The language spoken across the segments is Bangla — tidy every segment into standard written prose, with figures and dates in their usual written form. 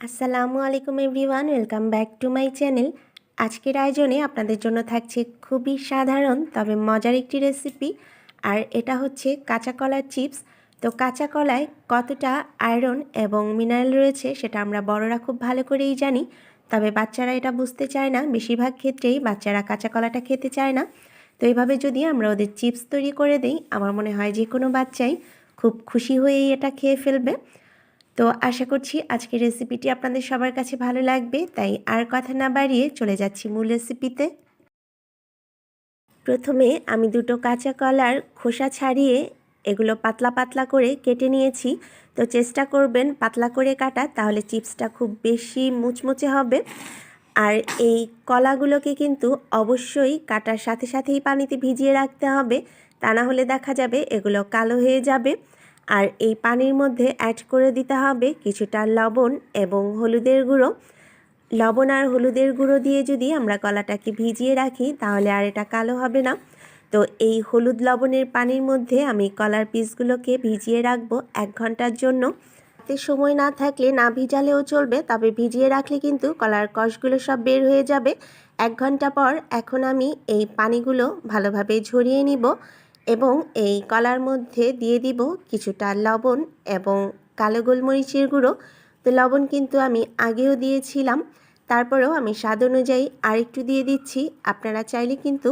আসসালামু আলাইকুম everyone, welcome back to my channel. আজকের আয়োজনে আপনাদের জন্য থাকছে খুবই সাধারণ তবে মজার একটি রেসিপি। আর এটা হচ্ছে কাঁচা কলার চিপস। তো কাঁচা কলায় কতটা আয়রন এবং মিনারেল রয়েছে সেটা আমরা বড়রা খুব ভালো করেই জানি, তবে বাচ্চারা এটা বুঝতে চায় না। বেশিরভাগ ক্ষেত্রেই বাচ্চারা কাঁচা কলাটা খেতে চায় না। তো এইভাবে যদি আমরা ওদের চিপস তৈরি করে দিই, আমার মনে হয় যে কোনো বাচ্চাই খুব খুশি হয়েই এটা খেয়ে ফেলবে। তো আশা করছি আজকের রেসিপিটি আপনাদের সবার কাছে ভালো লাগবে, তাই আর কথা না বাড়িয়ে চলে যাচ্ছি মূল রেসিপিতে। প্রথমে আমি দুটো কাঁচা কলার খোসা ছাড়িয়ে এগুলো পাতলা পাতলা করে কেটে নিয়েছি। তো চেষ্টা করবেন পাতলা করে কাটা, তাহলে চিপসটা খুব বেশি মুচমুচে হবে। আর এই কলাগুলোকে কিন্তু অবশ্যই কাটার সাথে সাথেই পানিতে ভিজিয়ে রাখতে হবে, তা না হলে দেখা যাবে এগুলো কালো হয়ে যাবে। আর এই পানির মধ্যে অ্যাড করে দিতে হবে কিছুটা লবণ এবং হলুদের গুঁড়ো। লবণ আর হলুদের গুঁড়ো দিয়ে যদি আমরা কলাটাকে ভিজিয়ে রাখি তাহলে আর এটা কালো হবে না। তো এই হলুদ লবণের পানির মধ্যে আমি কলার পিসগুলোকে ভিজিয়ে রাখবো 1 ঘন্টার জন্য। হাতে সময় না থাকলে না ভিজালেও চলবে, তবে ভিজিয়ে রাখলে কিন্তু কলার কষগুলো সব বের হয়ে যাবে। 1 ঘন্টা পর এখন আমি এই পানিগুলো ভালোভাবে ঝরিয়ে নিব এবং এই কলার মধ্যে দিয়ে দিব কিছুটা লবণ এবং কালো গোলমরিচের গুঁড়ো। তো লবণ কিন্তু আমি আগেও দিয়েছিলাম, তারপরেও আমি স্বাদ অনুযায়ী আরেকটু দিয়ে দিচ্ছি। আপনারা চাইলে কিন্তু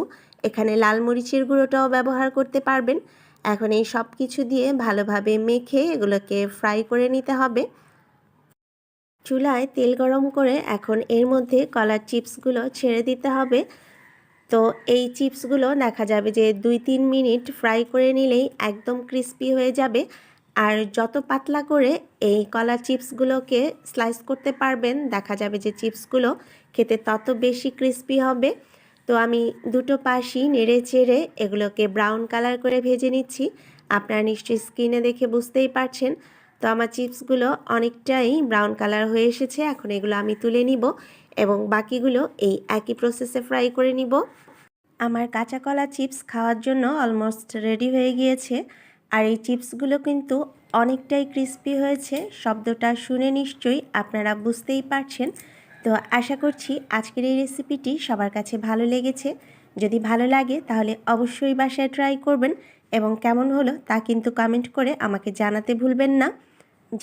এখানে লাল মরিচের গুঁড়োটাও ব্যবহার করতে পারবেন। এখন এই সব কিছু দিয়ে ভালোভাবে মেখে এগুলোকে ফ্রাই করে নিতে হবে। চুলায় তেল গরম করে এখন এর মধ্যে কলার চিপসগুলো ছেড়ে দিতে হবে। তো এই চিপসগুলো দেখা যাবে যে 2-3 মিনিট ফ্রাই করে নিলেই একদম ক্রিস্পি হয়ে যাবে। আর যত পাতলা করে এই কলার চিপসগুলোকে স্লাইস করতে পারবেন, দেখা যাবে যে চিপসগুলো খেতে তত বেশি ক্রিস্পি হবে। তো আমি দুটো পাশই নেড়ে চেড়ে এগুলোকে ব্রাউন কালার করে ভেজে নিচ্ছি। আপনারা নিশ্চয়ই স্ক্রিনে দেখে বুঝতেই পারছেন। তো আমার চিপসগুলো অনেকটাই ব্রাউন কালার হয়ে এসেছে। এখন এগুলো আমি তুলে নিব এবং বাকিগুলো এই একই প্রসেসে ফ্রাই করে নিব। আমার কাঁচা কলা চিপস খাওয়ার জন্য অলমোস্ট রেডি হয়ে গিয়েছে। আর এই চিপসগুলো কিন্তু অনেকটাই ক্রিস্পি হয়েছে, শব্দটা শুনে নিশ্চয়ই আপনারা বুঝতেই পারছেন। তো আশা করছি আজকের এই রেসিপিটি সবার কাছে ভালো লেগেছে। যদি ভালো লাগে তাহলে অবশ্যই বাসায় ট্রাই করবেন এবং কেমন হলো তা কিন্তু কমেন্ট করে আমাকে জানাতে ভুলবেন না।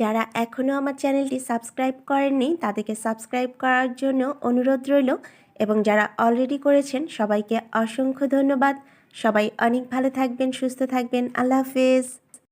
যারা এখনও আমার চ্যানেলটি সাবস্ক্রাইব করেননি তাদেরকে সাবস্ক্রাইব করার জন্য অনুরোধ রইল, এবং যারা অলরেডি করেছেন সবাইকে অসংখ্য ধন্যবাদ। সবাই অনেক ভালো থাকবেন, সুস্থ থাকবেন। আল্লাহ হাফেজ।